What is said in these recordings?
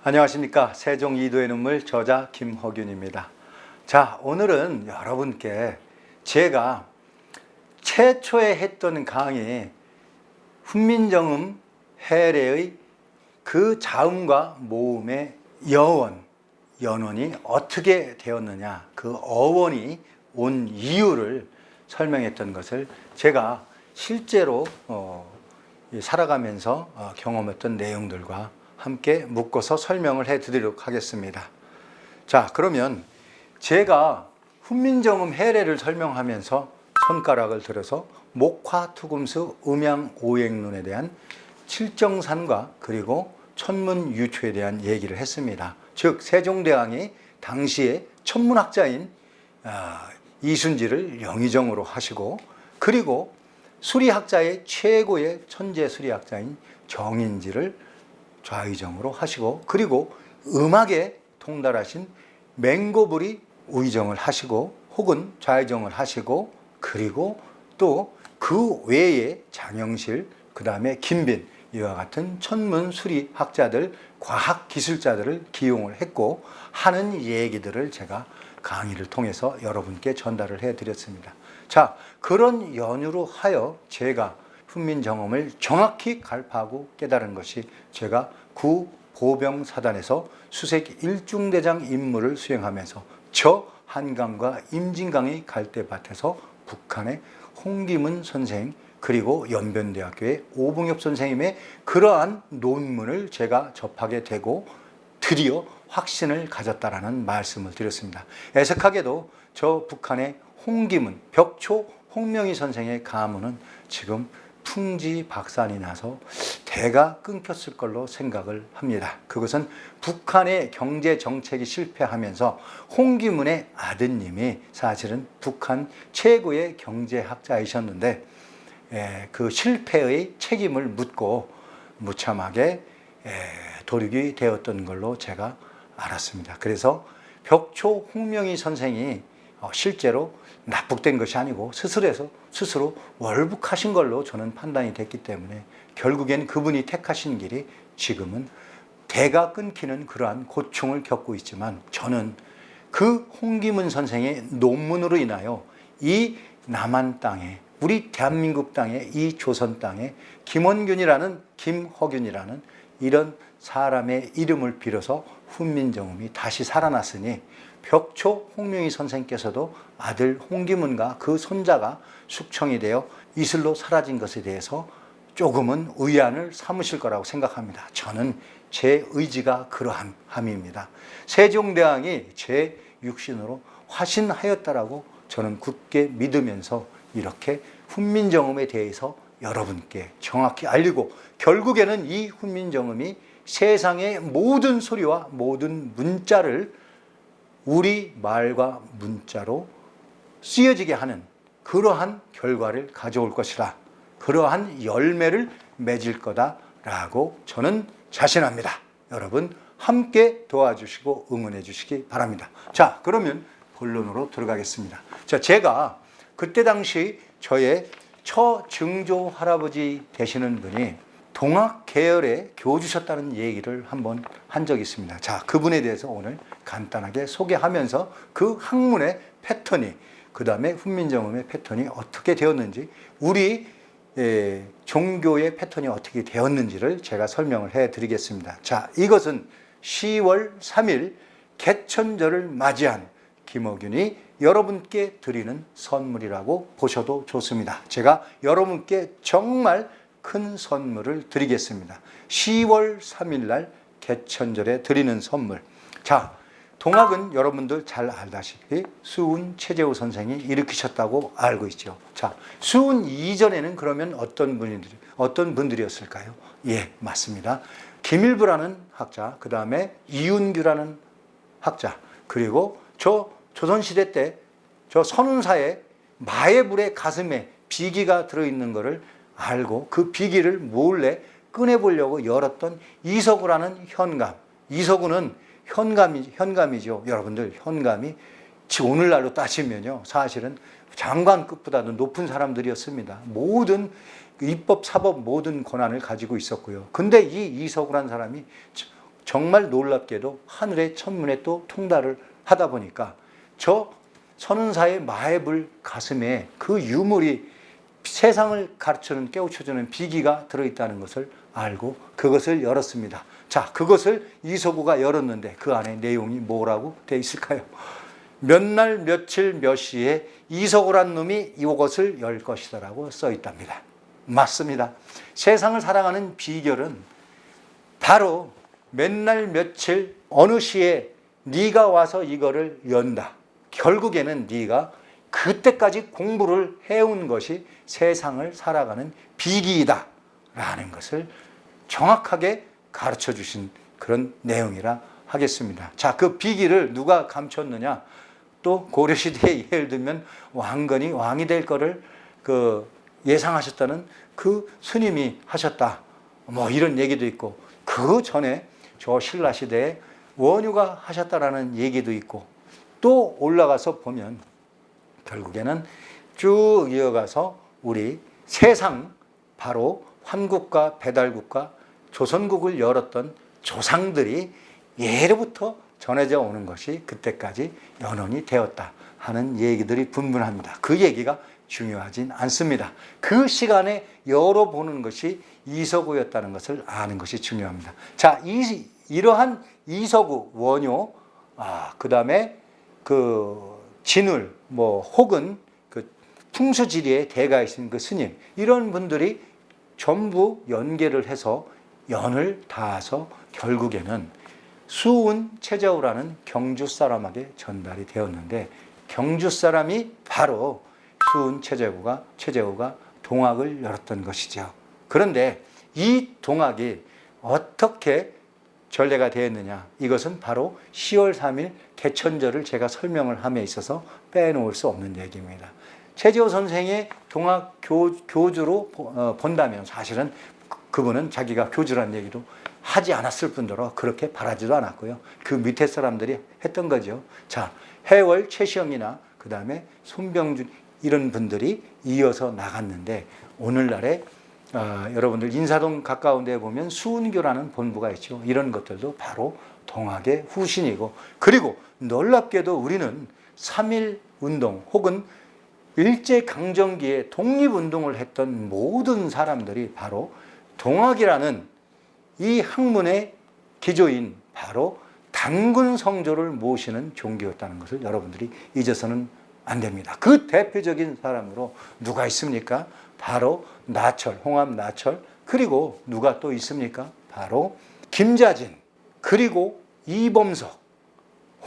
안녕하십니까. 세종 이도의 눈물 저자 김허균입니다. 자, 오늘은 여러분께 제가 최초에 했던 강의 훈민정음 해례의 그 자음과 모음의 연원이 어떻게 되었느냐, 그 어원이 온 이유를 설명했던 것을 제가 실제로 살아가면서 경험했던 내용들과 함께 묶어서 설명을 해드리도록 하겠습니다. 자, 그러면 제가 훈민정음 해례를 설명하면서 손가락을 들어서 목화투금수 음양오행론에 대한 칠정산과 그리고 천문유초에 대한 얘기를 했습니다. 즉 세종대왕이 당시에 천문학자인 이순지를 영의정으로 하시고, 그리고 수리학자의 최고의 천재 수리학자인 정인지를 좌의정으로 하시고, 그리고 음악에 통달하신 맹고불이 우의정을 하시고 혹은 좌의정을 하시고, 그리고 또 그 외에 장영실, 그 다음에 김빈, 이와 같은 천문 수리학자들, 과학기술자들을 기용을 했고 하는 얘기들을 제가 강의를 통해서 여러분께 전달을 해드렸습니다. 자, 그런 연유로 하여 제가 훈민정음을 정확히 갈파하고 깨달은 것이, 제가 구 보병사단에서 수색 일중대장 임무를 수행하면서 저 한강과 임진강의 갈대밭에서 북한의 홍기문 선생, 그리고 연변대학교의 오봉엽 선생님의 그러한 논문을 제가 접하게 되고 드디어 확신을 가졌다라는 말씀을 드렸습니다. 애석하게도 저 북한의 홍기문, 벽초 홍명희 선생의 가문은 지금 풍지박산이 나서 대가 끊겼을 걸로 생각을 합니다. 그것은 북한의 경제 정책이 실패하면서 홍기문의 아드님이 사실은 북한 최고의 경제학자이셨는데 그 실패의 책임을 묻고 무참하게 도륙이 되었던 걸로 제가 알았습니다. 그래서 벽초 홍명희 선생이 실제로 납북된 것이 아니고 스스로 월북하신 걸로 저는 판단이 됐기 때문에 결국엔 그분이 택하신 길이 지금은 대가 끊기는 그러한 고충을 겪고 있지만, 저는 그 홍기문 선생의 논문으로 인하여 이 남한 땅에, 우리 대한민국 땅에, 이 조선 땅에 김원균이라는, 김허균이라는 이런 사람의 이름을 빌어서 훈민정음이 다시 살아났으니, 벽초 홍명희 선생께서도 아들 홍기문과 그 손자가 숙청이 되어 이슬로 사라진 것에 대해서 조금은 의안을 삼으실 거라고 생각합니다. 저는 제 의지가 그러함입니다. 세종대왕이 제 육신으로 화신하였다라고 저는 굳게 믿으면서 이렇게 훈민정음에 대해서 여러분께 정확히 알리고, 결국에는 이 훈민정음이 세상의 모든 소리와 모든 문자를 우리 말과 문자로 쓰여지게 하는 그러한 결과를 가져올 것이라, 그러한 열매를 맺을 거다라고 저는 자신합니다. 여러분 함께 도와주시고 응원해 주시기 바랍니다. 자, 그러면 본론으로 들어가겠습니다. 자, 제가 그때 당시 저의 처증조 할아버지 되시는 분이 동학 계열의 교주셨다는 얘기를 한번 한 적이 있습니다. 자, 그분에 대해서 오늘 간단하게 소개하면서 그 학문의 패턴이, 그 다음에 훈민정음의 패턴이 어떻게 되었는지, 우리 종교의 패턴이 어떻게 되었는지를 제가 설명을 해드리겠습니다. 자, 이것은 10월 3일 개천절을 맞이한 김허균이 여러분께 드리는 선물이라고 보셔도 좋습니다. 제가 여러분께 정말 큰 선물을 드리겠습니다. 10월 3일 날 개천절에 드리는 선물. 자, 동학은 여러분들 잘 알다시피 수운 최재우 선생이 일으키셨다고 알고 있죠. 자, 수운 이전에는 그러면 어떤 분들이었을까요? 예, 맞습니다. 김일부라는 학자, 그 다음에 이윤규라는 학자, 그리고 저 조선시대 때 저 선운사에 마애불의 가슴에 비기가 들어있는 것을 알고 그 비기를 몰래 꺼내보려고 열었던 이석우라는 현감. 이석우는 현감이죠. 여러분들, 현감이 오늘날로 따지면요, 사실은 장관급보다도 높은 사람들이었습니다. 모든 입법, 사법 모든 권한을 가지고 있었고요. 근데 이 이석우라는 사람이 정말 놀랍게도 하늘의 천문에 또 통달을 하다 보니까 저 선운사의 마애불 가슴에 그 유물이 세상을 가르쳐주는 깨우쳐주는 비기가 들어있다는 것을 알고 그것을 열었습니다. 자, 그것을 이서구가 열었는데 그 안에 내용이 뭐라고 되어 있을까요? 몇 날 며칠 몇 시에 이서구란 놈이 이것을 열 것이다라고 써 있답니다. 맞습니다. 세상을 살아가는 비결은 바로 몇 날 며칠 어느 시에 네가 와서 이거를 연다. 결국에는 네가 그때까지 공부를 해온 것이 세상을 살아가는 비기이다 라는 것을 정확하게 가르쳐 주신 그런 내용이라 하겠습니다. 자, 그 비기를 누가 감췄느냐? 또 고려시대에 예를 들면 왕건이 왕이 될 거를 예상하셨다는 그 스님이 하셨다. 뭐 이런 얘기도 있고, 그 전에 저 신라시대에 원유가 하셨다라는 얘기도 있고, 또 올라가서 보면 결국에는 쭉 이어가서 우리 세상 바로 환국과 배달국과 조선국을 열었던 조상들이 예로부터 전해져 오는 것이 그때까지 연원이 되었다 하는 얘기들이 분분합니다. 그 얘기가 중요하진 않습니다. 그 시간에 열어보는 것이 이서구였다는 것을 아는 것이 중요합니다. 자, 이러한 이서구, 원효, 그 다음에 진울, 혹은 풍수지리에 대가이신 그 스님, 이런 분들이 전부 연계를 해서 연을 닿아서 결국에는 수운 최재우라는 경주 사람에게 전달이 되었는데, 경주 사람이 바로 수운 최재우가 동학을 열었던 것이죠. 그런데 이 동학이 어떻게 전래가 되었느냐? 이것은 바로 10월 3일 개천절을 제가 설명을 함에 있어서 빼놓을 수 없는 얘기입니다. 최재우 선생의 동학 교주로 본다면 사실은 그분은 자기가 교주라는 얘기도 하지 않았을 뿐더러 그렇게 바라지도 않았고요. 그 밑에 사람들이 했던 거죠. 자, 해월 최시영이나 그 다음에 손병준 이런 분들이 이어서 나갔는데, 오늘날에 여러분들 인사동 가까운 데 보면 수운교라는 본부가 있죠. 이런 것들도 바로 동학의 후신이고, 그리고 놀랍게도 우리는 3.1운동 혹은 일제강점기에 독립운동을 했던 모든 사람들이 바로 동학이라는 이 학문의 기조인 바로 단군 성조를 모시는 종교였다는 것을 여러분들이 잊어서는 안 됩니다. 그 대표적인 사람으로 누가 있습니까? 바로 나철, 홍합 나철, 그리고 누가 또 있습니까? 바로 김자진, 그리고 이범석,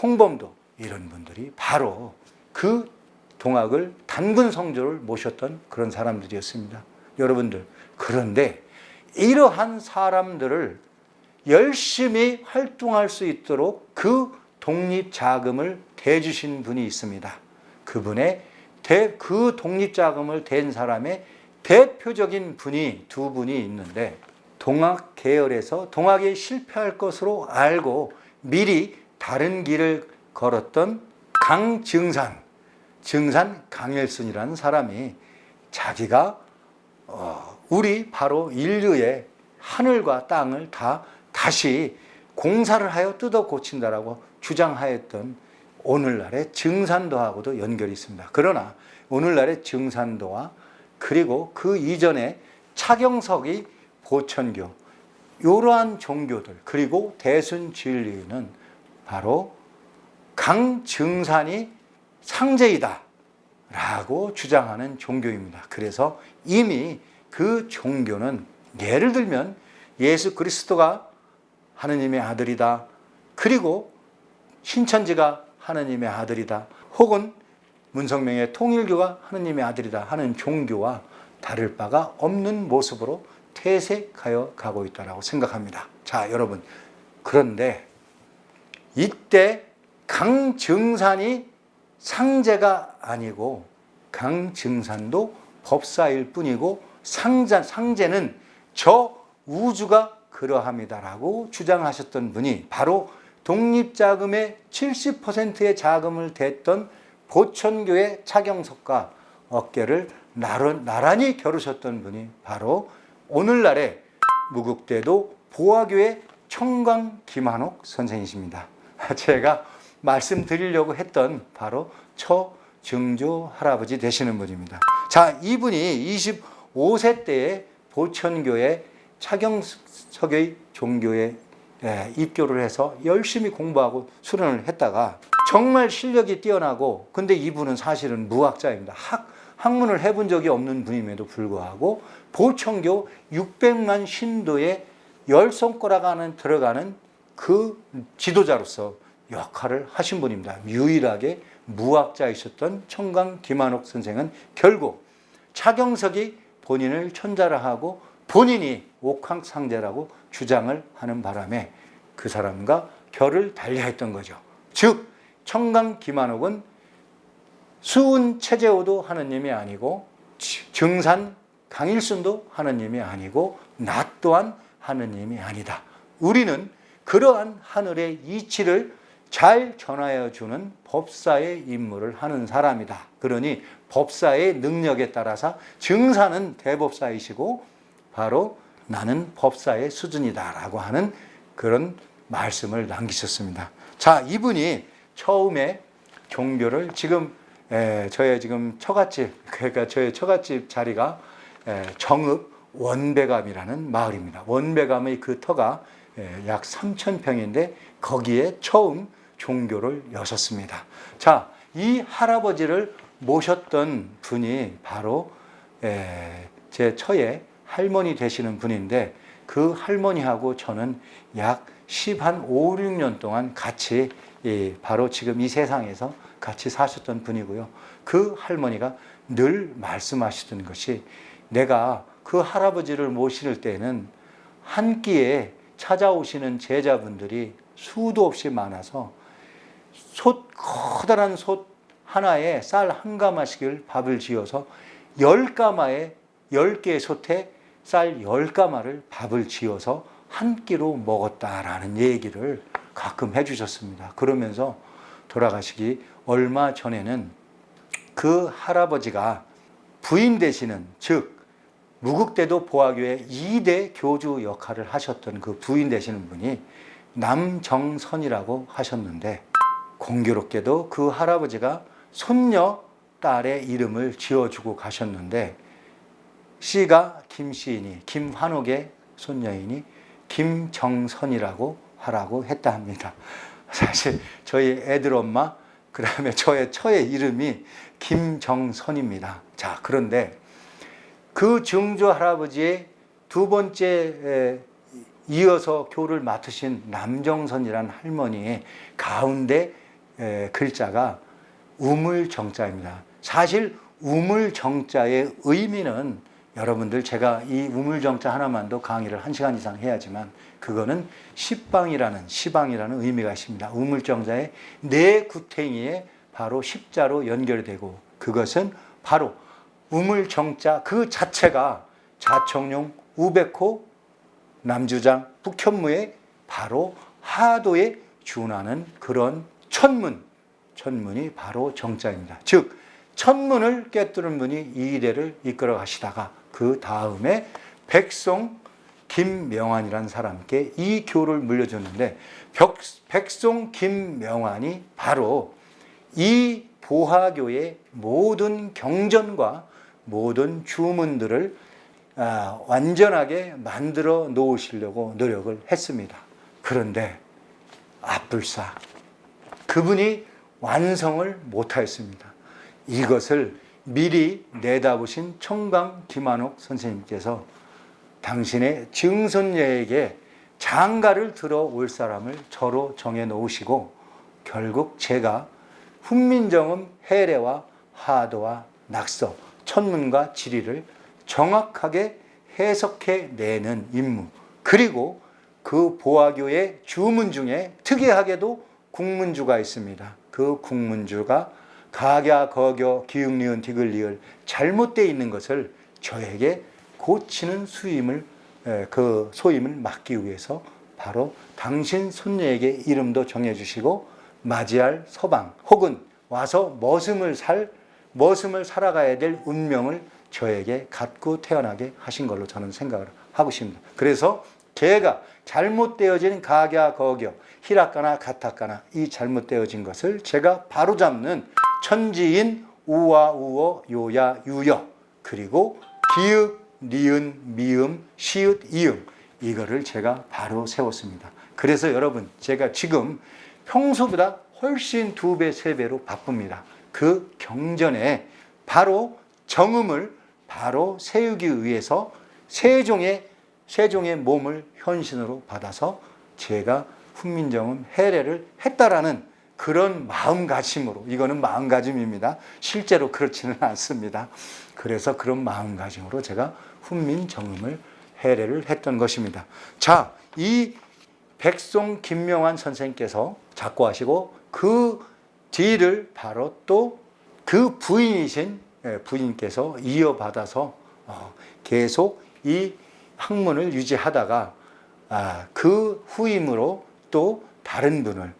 홍범도, 이런 분들이 바로 그 동학을 단군 성조를 모셨던 그런 사람들이었습니다. 여러분들, 그런데 이러한 사람들을 열심히 활동할 수 있도록 그 독립 자금을 대주신 분이 있습니다. 그 독립 자금을 댄 사람의 대표적인 분이 두 분이 있는데, 동학 계열에서 동학이 실패할 것으로 알고 미리 다른 길을 걸었던 증산 강일순이라는 사람이 자기가 우리 바로 인류의 하늘과 땅을 다시 공사를 하여 뜯어 고친다라고 주장하였던 오늘날의 증산도하고도 연결이 있습니다. 그러나 오늘날의 증산도와 그리고 그 이전에 차경석이 보천교, 이러한 종교들, 그리고 대순진리는 바로 강증산이 상제이다 라고 주장하는 종교입니다. 그래서 이미 그 종교는, 예를 들면 예수 그리스도가 하느님의 아들이다, 그리고 신천지가 하느님의 아들이다, 혹은 문성명의 통일교가 하느님의 아들이다 하는 종교와 다를 바가 없는 모습으로 퇴색하여 가고 있다고 생각합니다. 자, 여러분, 그런데 이때 강증산이 상제가 아니고 강증산도 법사일 뿐이고 상제는 저 우주가 그러합니다라고 주장하셨던 분이 바로 독립자금의 70%의 자금을 댔던 보천교의 차경석과 어깨를 나란히 겨루셨던 분이 바로 오늘날의 무국대도 보화교의 청강 김한옥 선생이십니다. 제가 말씀드리려고 했던 바로 처증조 할아버지 되시는 분입니다. 자, 이분이 25세 때에 보천교회 차경석의 종교에 입교를 해서 열심히 공부하고 수련을 했다가 정말 실력이 뛰어나고, 근데 이분은 사실은 무학자입니다. 학문을 해본 적이 없는 분임에도 불구하고 보천교 600만 신도의 10손가락 안에 들어가는 그 지도자로서 역할을 하신 분입니다. 유일하게 무학자이셨던 청강 김한옥 선생은 결국 차경석이 본인을 천자라 하고 본인이 옥황상제라고 주장을 하는 바람에 그 사람과 결을 달리했던 거죠. 즉 청강 김한옥은 수은 최재호도 하느님이 아니고 증산 강일순도 하느님이 아니고 나 또한 하느님이 아니다. 우리는 그러한 하늘의 이치를 잘 전하여 주는 법사의 임무를 하는 사람이다. 그러니 법사의 능력에 따라서 증산은 대법사이시고 바로 나는 법사의 수준이다라고 하는 그런 말씀을 남기셨습니다. 자, 이분이 처음에 종교를 저의 지금 처갓집, 그러니까 저의 처갓집 자리가 정읍 원배감이라는 마을입니다. 원배감의 그 터가 약 3,000평인데 거기에 처음 종교를 여셨습니다. 자, 이 할아버지를 모셨던 분이 바로 제 처의 할머니 되시는 분인데 그 할머니하고 저는 약 5, 6년 동안 같이 바로 지금 이 세상에서 같이 사셨던 분이고요. 그 할머니가 늘 말씀하시던 것이 내가 그 할아버지를 모실 때는 한 끼에 찾아오시는 제자분들이 수도 없이 많아서 커다란 솥 하나에 쌀 한 가마씩을 밥을 지어서 10가마에 10개의 솥에 쌀 10가마를 밥을 지어서 한 끼로 먹었다라는 얘기를 가끔 해주셨습니다. 그러면서 돌아가시기 얼마 전에는 그 할아버지가 부인 되시는, 즉 무국대도 보화교회 2대 교주 역할을 하셨던 그 부인 되시는 분이 남정선이라고 하셨는데 공교롭게도 그 할아버지가 손녀 딸의 이름을 지어주고 가셨는데 씨가 김씨이니 김환옥의 손녀이니 김정선이라고 하라고 했다 합니다. 사실 저희 애들 엄마 그 다음에 저의 처의 이름이 김정선입니다. 자, 그런데 그 증조 할아버지의 두 번째 이어서 교를 맡으신 남정선이라는 할머니의 가운데 글자가 우물정자입니다. 사실 우물정자의 의미는 여러분들 제가 이 우물정자 하나만도 강의를 1시간 이상 해야지만 그거는 시방이라는 의미가 있습니다. 우물정자의 네 구탱이에 바로 십자로 연결되고 그것은 바로 우물정자 그 자체가 자청룡 우백호 남주장 북현무의 바로 하도에 준하는 그런 천문이 바로 정자입니다. 즉 천문을 꿰뚫은 분이 이 일대를 이끌어 가시다가 그 다음에 백송 김명환이라는 사람께 이 교를 물려줬는데 백송 김명환이 바로 이 보화교의 모든 경전과 모든 주문들을 완전하게 만들어 놓으시려고 노력을 했습니다. 그런데 앞불사 그분이 완성을 못하였습니다. 이것을 미리 내다보신 청강 김한옥 선생님께서 당신의 증손녀에게 장가를 들어올 사람을 저로 정해 놓으시고 결국 제가 훈민정음 해례와 하도와 낙서, 천문과 지리를 정확하게 해석해 내는 임무, 그리고 그 보화교의 주문 중에 특이하게도 국문주가 있습니다. 그 국문주가 가갸, 거겨, 기역, 니은, 디귿, 리을 잘못되어 있는 것을 저에게 고치는 그 소임을 맡기 위해서 바로 당신 손녀에게 이름도 정해주시고 맞이할 서방 혹은 와서 머슴을 살아가야 될 운명을 저에게 갖고 태어나게 하신 걸로 저는 생각을 하고 있습니다. 그래서 제가 잘못되어진 가갸 거겨 히라가나 가타카나 이 잘못되어진 것을 제가 바로잡는 천지인 우와 우어 요야 유여 그리고 기읍 니은 미음 시읒 이음 이거를 제가 바로 세웠습니다. 그래서 여러분 제가 지금 평소보다 훨씬 2배, 3배로 바쁩니다. 그 경전에 바로 정음을 바로 세우기 위해서 세종의 몸을 현신으로 받아서 제가 훈민정음 해례를 했다라는 그런 마음가짐으로, 이거는 마음가짐입니다. 실제로 그렇지는 않습니다. 그래서 그런 마음가짐으로 제가 훈민정음을 해례를 했던 것입니다. 자, 이 백송 김명환 선생님께서 작고하시고 그 뒤를 바로 또 그 부인이신 부인께서 이어받아서 계속 이 학문을 유지하다가 그 후임으로 또 다른 분을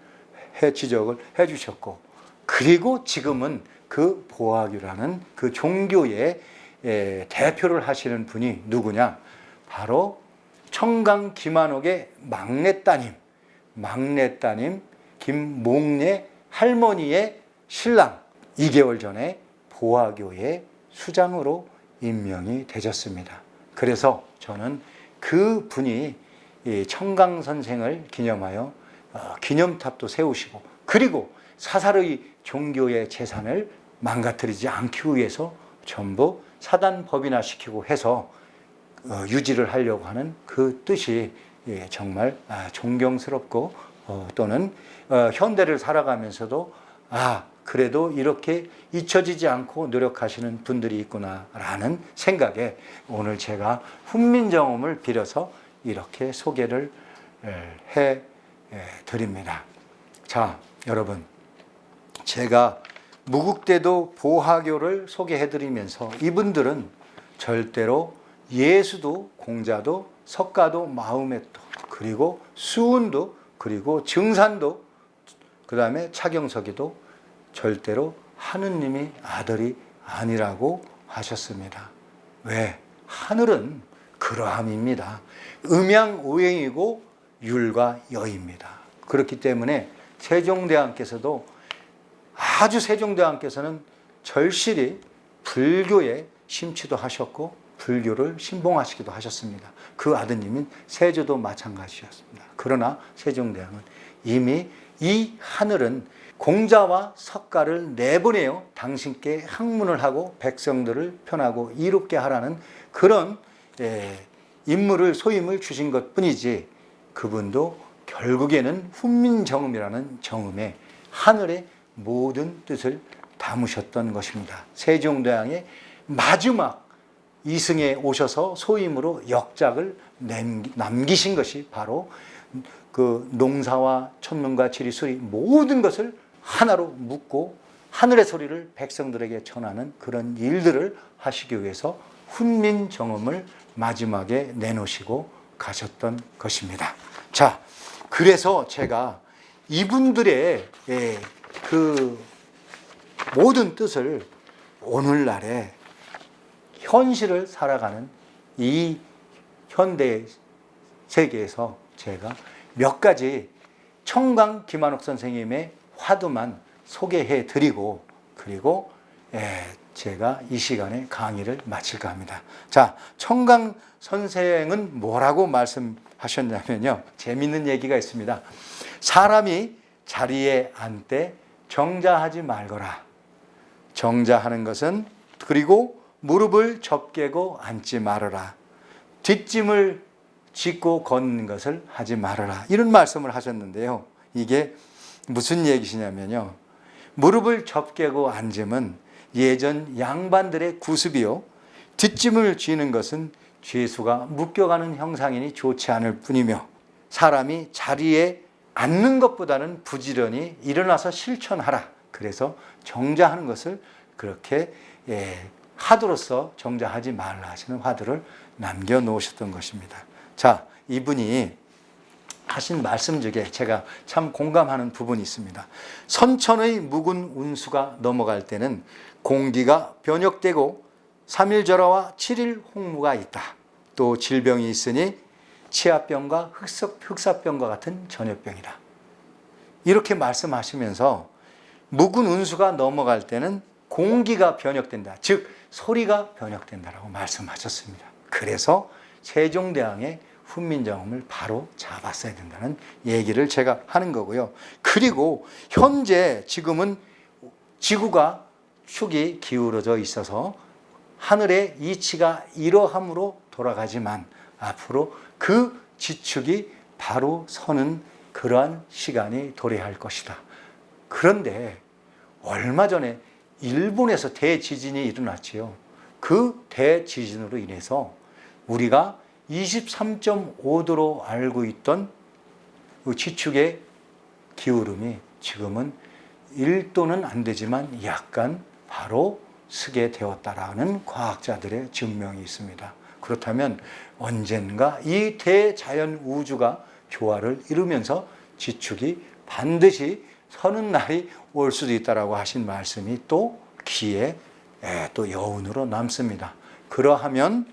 지적을 해주셨고, 그리고 지금은 그 보화규라는 그 종교의 대표를 하시는 분이 누구냐? 바로 청강 김한옥의 막내 따님 김몽래 할머니의 신랑 2개월 전에 보화교의 수장으로 임명이 되셨습니다. 그래서 저는 그 분이 청강 선생을 기념하여 기념탑도 세우시고, 그리고 사사로이 종교의 재산을 망가뜨리지 않기 위해서 전부 사단 법인화시키고 해서 유지를 하려고 하는 그 뜻이 정말 존경스럽고 또는 현대를 살아가면서도 그래도 이렇게 잊혀지지 않고 노력하시는 분들이 있구나라는 생각에 오늘 제가 훈민정음을 빌어서 이렇게 소개를 해 드립니다. 자, 여러분, 제가 무국대도 보화교를 소개해 드리면서 이분들은 절대로 예수도 공자도 석가도 마음에도 그리고 수운도 그리고 증산도 그 다음에 차경석이도 절대로 하느님이 아들이 아니라고 하셨습니다. 왜? 하늘은 그러함입니다. 음양오행이고 율과 여입니다. 그렇기 때문에 세종대왕께서도 세종대왕께서는 절실히 불교에 심취도 하셨고 불교를 신봉하시기도 하셨습니다. 그 아드님인 세조도 마찬가지였습니다. 그러나 세종대왕은 이미 이 하늘은 공자와 석가를 내보내어 당신께 학문을 하고 백성들을 편하고 이롭게 하라는 그런 임무를 소임을 주신 것뿐이지, 그분도 결국에는 훈민정음이라는 정음에 하늘의 모든 뜻을 담으셨던 것입니다. 세종대왕의 마지막 이승에 오셔서 소임으로 역작을 남기신 것이 바로 그 농사와 천문과 지리 수리 모든 것을 하나로 묶고 하늘의 소리를 백성들에게 전하는 그런 일들을 하시기 위해서 훈민정음을 마지막에 내놓으시고 가셨던 것입니다. 자, 그래서 제가 이분들의 그 모든 뜻을 오늘날에 현실을 살아가는 이 현대 세계에서 제가 몇 가지 청강 김한옥 선생님의 화두만 소개해 드리고, 그리고 제가 이 시간에 강의를 마칠까 합니다. 자, 청강 선생은 뭐라고 말씀하셨냐면요, 재밌는 얘기가 있습니다. 사람이 자리에 앉되 정자하지 말거라. 정자하는 것은, 그리고 무릎을 접개고 앉지 말아라. 뒷짐을 짚고 걷는 것을 하지 말아라. 이런 말씀을 하셨는데요. 이게 무슨 얘기시냐면요, 무릎을 접개고 앉음은 예전 양반들의 구습이요, 뒷짐을 쥐는 것은 죄수가 묶여가는 형상이니 좋지 않을 뿐이며, 사람이 자리에 앉는 것보다는 부지런히 일어나서 실천하라. 그래서 정자하는 것을 그렇게 화두로서 정자하지 말라 하시는 화두를 남겨놓으셨던 것입니다. 자, 이분이 하신 말씀 중에 제가 참 공감하는 부분이 있습니다. 선천의 묵은 운수가 넘어갈 때는 공기가 변혁되고 3일 절화와 7일 홍무가 있다. 또 질병이 있으니 치아병과 흑사병과 같은 전염병이다. 이렇게 말씀하시면서 묵은 운수가 넘어갈 때는 공기가 변혁된다. 즉 소리가 변혁된다라고 말씀하셨습니다. 그래서 세종대왕의 훈민정음을 바로 잡았어야 된다는 얘기를 제가 하는 거고요. 그리고 현재 지금은 지구가 축이 기울어져 있어서 하늘의 이치가 이러함으로 돌아가지만 앞으로 그 지축이 바로 서는 그러한 시간이 도래할 것이다. 그런데 얼마 전에 일본에서 대지진이 일어났지요. 그 대지진으로 인해서 우리가 23.5도로 알고 있던 그 지축의 기울음이 지금은 1도는 안 되지만 약간 바로 서게 되었다라는 과학자들의 증명이 있습니다. 그렇다면 언젠가 이 대자연 우주가 조화를 이루면서 지축이 반드시 서는 날이 올 수도 있다라고 하신 말씀이 또 귀에 또 여운으로 남습니다. 그러하면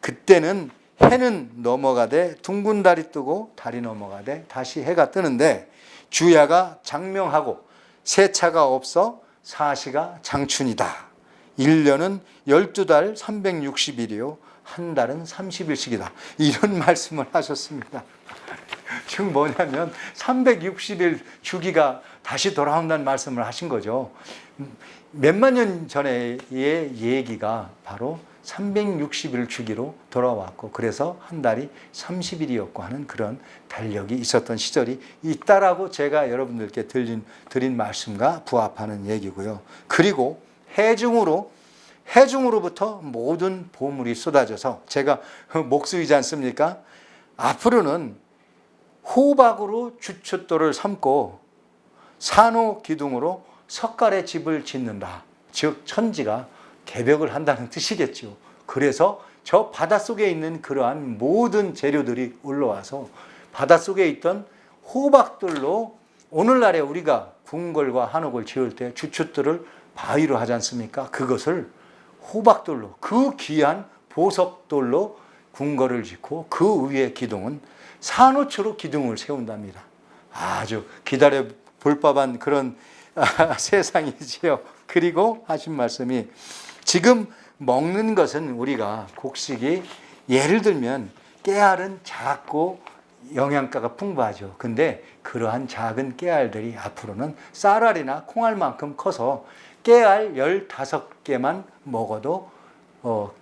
그때는 해는 넘어가되 둥근 달이 뜨고 달이 넘어가되 다시 해가 뜨는데 주야가 장명하고 세차가 없어 사시가 장춘이다. 1년은 12달 360일이요 한 달은 30일씩이다. 이런 말씀을 하셨습니다. 지금 뭐냐면 360일 주기가 다시 돌아온다는 말씀을 하신 거죠. 몇만 년 전의 얘기가 바로 360일 주기로 돌아왔고 그래서 한 달이 30일이었고 하는 그런 달력이 있었던 시절이 있다라고 제가 여러분들께 드린 말씀과 부합하는 얘기고요. 그리고 해중으로부터 모든 보물이 쏟아져서 제가 목수이지 않습니까? 앞으로는 호박으로 주춧돌을 삼고 산호기둥으로 석갈의 집을 짓는다. 즉 천지가 개벽을 한다는 뜻이겠죠. 그래서 저 바닷속에 있는 그러한 모든 재료들이 올라와서 바닷속에 있던 호박들로 오늘날에 우리가 궁궐과 한옥을 지을 때 주춧돌을 바위로 하지 않습니까? 그것을 호박돌로 그 귀한 보석돌로 궁궐을 짓고 그 위에 기둥은 산호초로 기둥을 세운답니다. 아주 기다려 볼 법한 그런 세상이지요. 그리고 하신 말씀이 지금 먹는 것은 우리가 곡식이 예를 들면 깨알은 작고 영양가가 풍부하죠. 근데 그러한 작은 깨알들이 앞으로는 쌀알이나 콩알만큼 커서 깨알 15개만 먹어도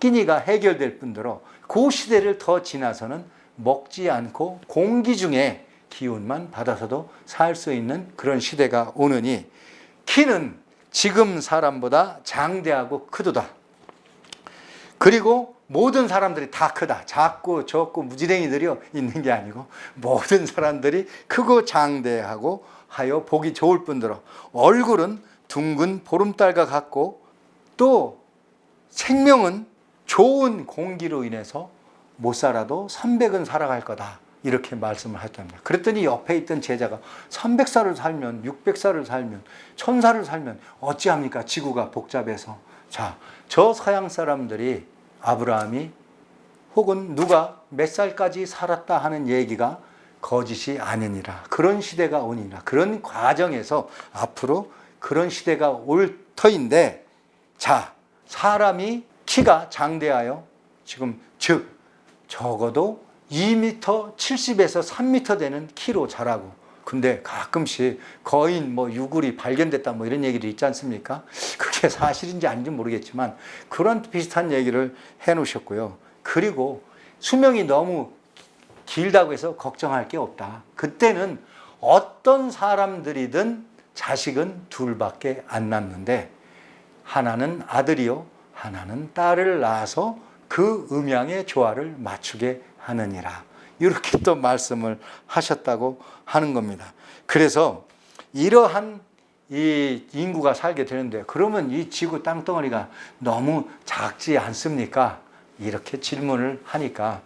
끼니가 해결될 뿐더러 그 시대를 더 지나서는 먹지 않고 공기 중에 기운만 받아서도 살 수 있는 그런 시대가 오느니 키는 지금 사람보다 장대하고 크도다. 그리고 모든 사람들이 다 크다. 작고 적고 무지랭이들이 있는 게 아니고 모든 사람들이 크고 장대하고 하여 보기 좋을 뿐더러 얼굴은 둥근 보름달과 같고 또 생명은 좋은 공기로 인해서 못 살아도 300은 살아갈 거다. 이렇게 말씀을 하셨답니다. 그랬더니 옆에 있던 제자가 300살을 살면 600살을 살면 1000살을 살면 어찌합니까? 지구가 복잡해서. 자, 저 서양 사람들이 아브라함이 혹은 누가 몇 살까지 살았다 하는 얘기가 거짓이 아니니라. 그런 시대가 오니라. 그런 과정에서 앞으로 그런 시대가 올 터인데 자, 사람이 키가 장대하여 지금 즉 적어도 2m 70에서 3m 되는 키로 자라고 근데 가끔씩 거인 유골이 발견됐다 이런 얘기도 있지 않습니까? 그게 사실인지 아닌지 모르겠지만 그런 비슷한 얘기를 해 놓으셨고요. 그리고 수명이 너무 길다고 해서 걱정할 게 없다. 그때는 어떤 사람들이든 자식은 둘밖에 안 낳는데 하나는 아들이요 하나는 딸을 낳아서 그 음양의 조화를 맞추게 하느니라. 이렇게 또 말씀을 하셨다고 하는 겁니다. 그래서 이러한 이 인구가 살게 되는데 그러면 이 지구 땅덩어리가 너무 작지 않습니까? 이렇게 질문을 하니까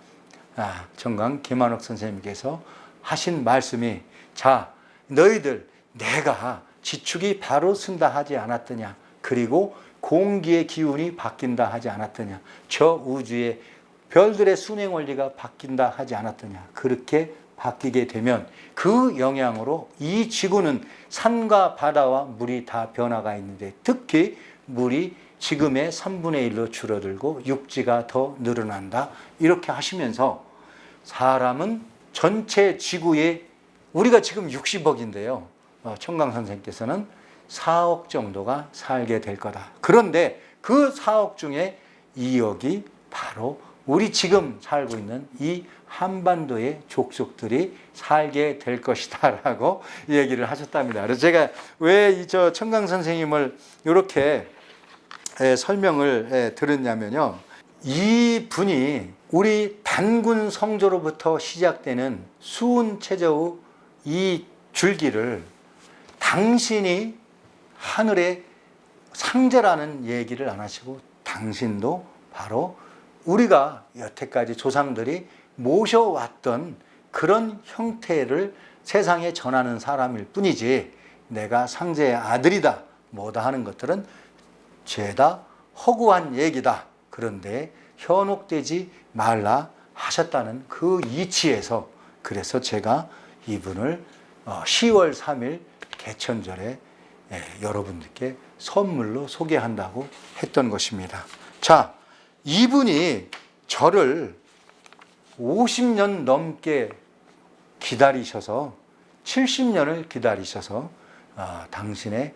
정강 김한옥 선생님께서 하신 말씀이 자 너희들 내가 지축이 바로 쓴다 하지 않았더냐 그리고 공기의 기운이 바뀐다 하지 않았더냐 저 우주의 별들의 순행 원리가 바뀐다 하지 않았더냐. 그렇게 바뀌게 되면 그 영향으로 이 지구는 산과 바다와 물이 다 변화가 있는데, 특히 물이 지금의 3분의 1로 줄어들고 육지가 더 늘어난다. 이렇게 하시면서 사람은 전체 지구에, 우리가 지금 60억인데요. 청강 선생님께서는 4억 정도가 살게 될 거다. 그런데 그 4억 중에 2억이 바로 우리 지금 살고 있는 이 한반도의 족속들이 살게 될 것이다 라고 얘기를 하셨답니다. 그래서 제가 왜 저 청강 선생님을 이렇게 설명을 들었냐면요. 이 분이 우리 단군 성조로부터 시작되는 수은 체제의 이 줄기를 당신이 하늘의 상제라는 얘기를 안 하시고, 당신도 바로 우리가 여태까지 조상들이 모셔왔던 그런 형태를 세상에 전하는 사람일 뿐이지, 내가 상제의 아들이다 뭐다 하는 것들은 죄다 허구한 얘기다. 그런데 현혹되지 말라 하셨다는 그 이치에서, 그래서 제가 이분을 10월 3일 개천절에 여러분들께 선물로 소개한다고 했던 것입니다. 자, 이분이 저를 50년 넘게 기다리셔서, 70년을 기다리셔서 당신의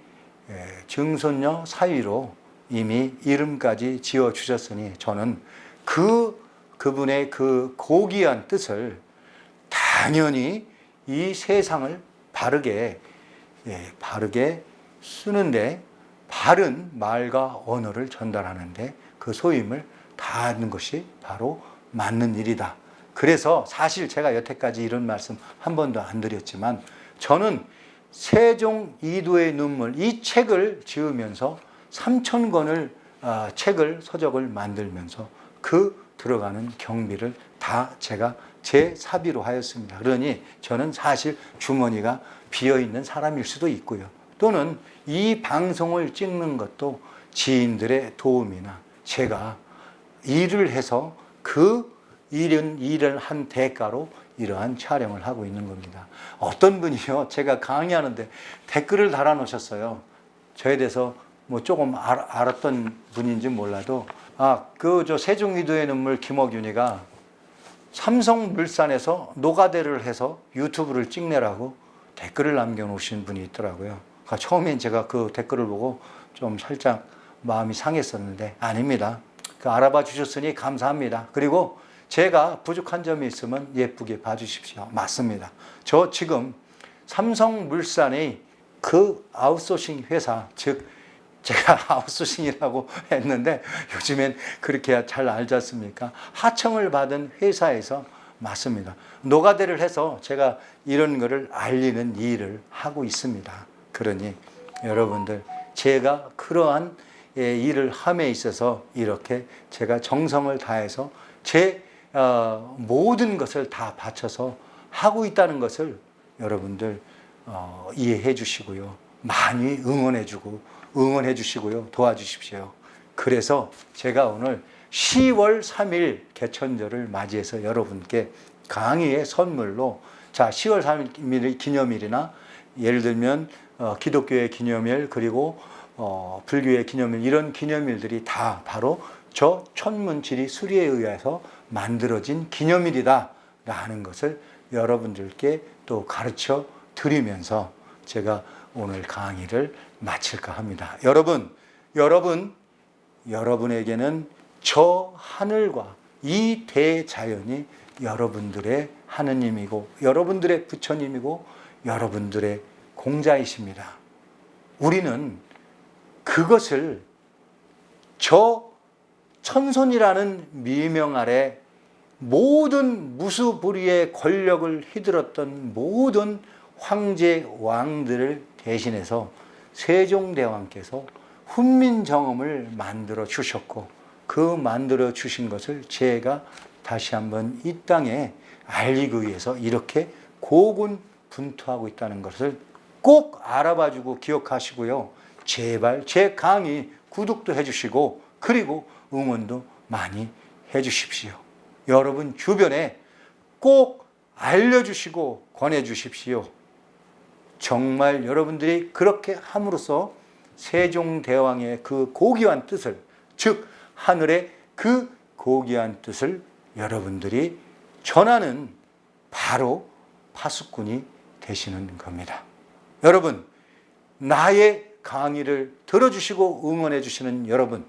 증손녀 사위로 이미 이름까지 지어주셨으니, 저는 그분의 그 고귀한 뜻을 당연히 이 세상을 바르게 쓰는데, 바른 말과 언어를 전달하는데 그 소임을 다하는 것이 바로 맞는 일이다. 그래서 사실 제가 여태까지 이런 말씀 한 번도 안 드렸지만, 저는 세종 이도의 눈물 이 책을 지으면서 3,000권을 서적을 만들면서 그 들어가는 경비를 다 제가 제 사비로 하였습니다. 그러니 저는 사실 주머니가 비어있는 사람일 수도 있고요. 또는 이 방송을 찍는 것도 지인들의 도움이나 제가 일을 해서 그 일을 한 대가로 이러한 촬영을 하고 있는 겁니다. 어떤 분이요, 제가 강의하는데 댓글을 달아놓으셨어요. 저에 대해서 뭐 조금 알았던 분인지 몰라도, 저 세종이도의 눈물 김옥윤이가 삼성물산에서 노가대를 해서 유튜브를 찍내라고 댓글을 남겨놓으신 분이 있더라고요. 그러니까 처음엔 제가 그 댓글을 보고 좀 살짝 마음이 상했었는데, 아닙니다. 알아봐 주셨으니 감사합니다. 그리고 제가 부족한 점이 있으면 예쁘게 봐주십시오. 맞습니다. 저 지금 삼성물산의 그 아웃소싱 회사, 즉 제가 아웃소싱이라고 했는데 요즘엔 그렇게 잘 알지 않습니까? 하청을 받은 회사에서 맞습니다. 노가대를 해서 제가 이런 거를 알리는 일을 하고 있습니다. 그러니 여러분들, 제가 그러한 일을 함에 있어서 이렇게 제가 정성을 다해서 제 모든 것을 다 바쳐서 하고 있다는 것을 여러분들 이해해 주시고요. 많이 응원해 주시고요. 도와주십시오. 그래서 제가 오늘 10월 3일 개천절을 맞이해서 여러분께 강의의 선물로, 자, 10월 3일 기념일이나 예를 들면 기독교의 기념일, 그리고 불교의 기념일, 이런 기념일들이 다 바로 저 천문지리 수리에 의해서 만들어진 기념일이다 라는 것을 여러분들께 또 가르쳐 드리면서 제가 오늘 강의를 마칠까 합니다. 여러분에게는 저 하늘과 이 대자연이 여러분들의 하느님이고, 여러분들의 부처님이고, 여러분들의 공자이십니다. 우리는 그것을 저 천손이라는 미명 아래 모든 무수부리의 권력을 휘둘렀던 모든 황제 왕들을 대신해서 세종대왕께서 훈민정음을 만들어 주셨고, 그 만들어 주신 것을 제가 다시 한번 이 땅에 알리기 위해서 이렇게 고군분투하고 있다는 것을 꼭 알아봐주고 기억하시고요. 제발 제 강의 구독도 해주시고, 그리고 응원도 많이 해주십시오. 여러분 주변에 꼭 알려주시고 권해주십시오. 정말 여러분들이 그렇게 함으로써 세종대왕의 그 고귀한 뜻을, 즉 하늘의 그 고귀한 뜻을 여러분들이 전하는 바로 파수꾼이 되시는 겁니다. 여러분, 나의 강의를 들어주시고 응원해 주시는 여러분,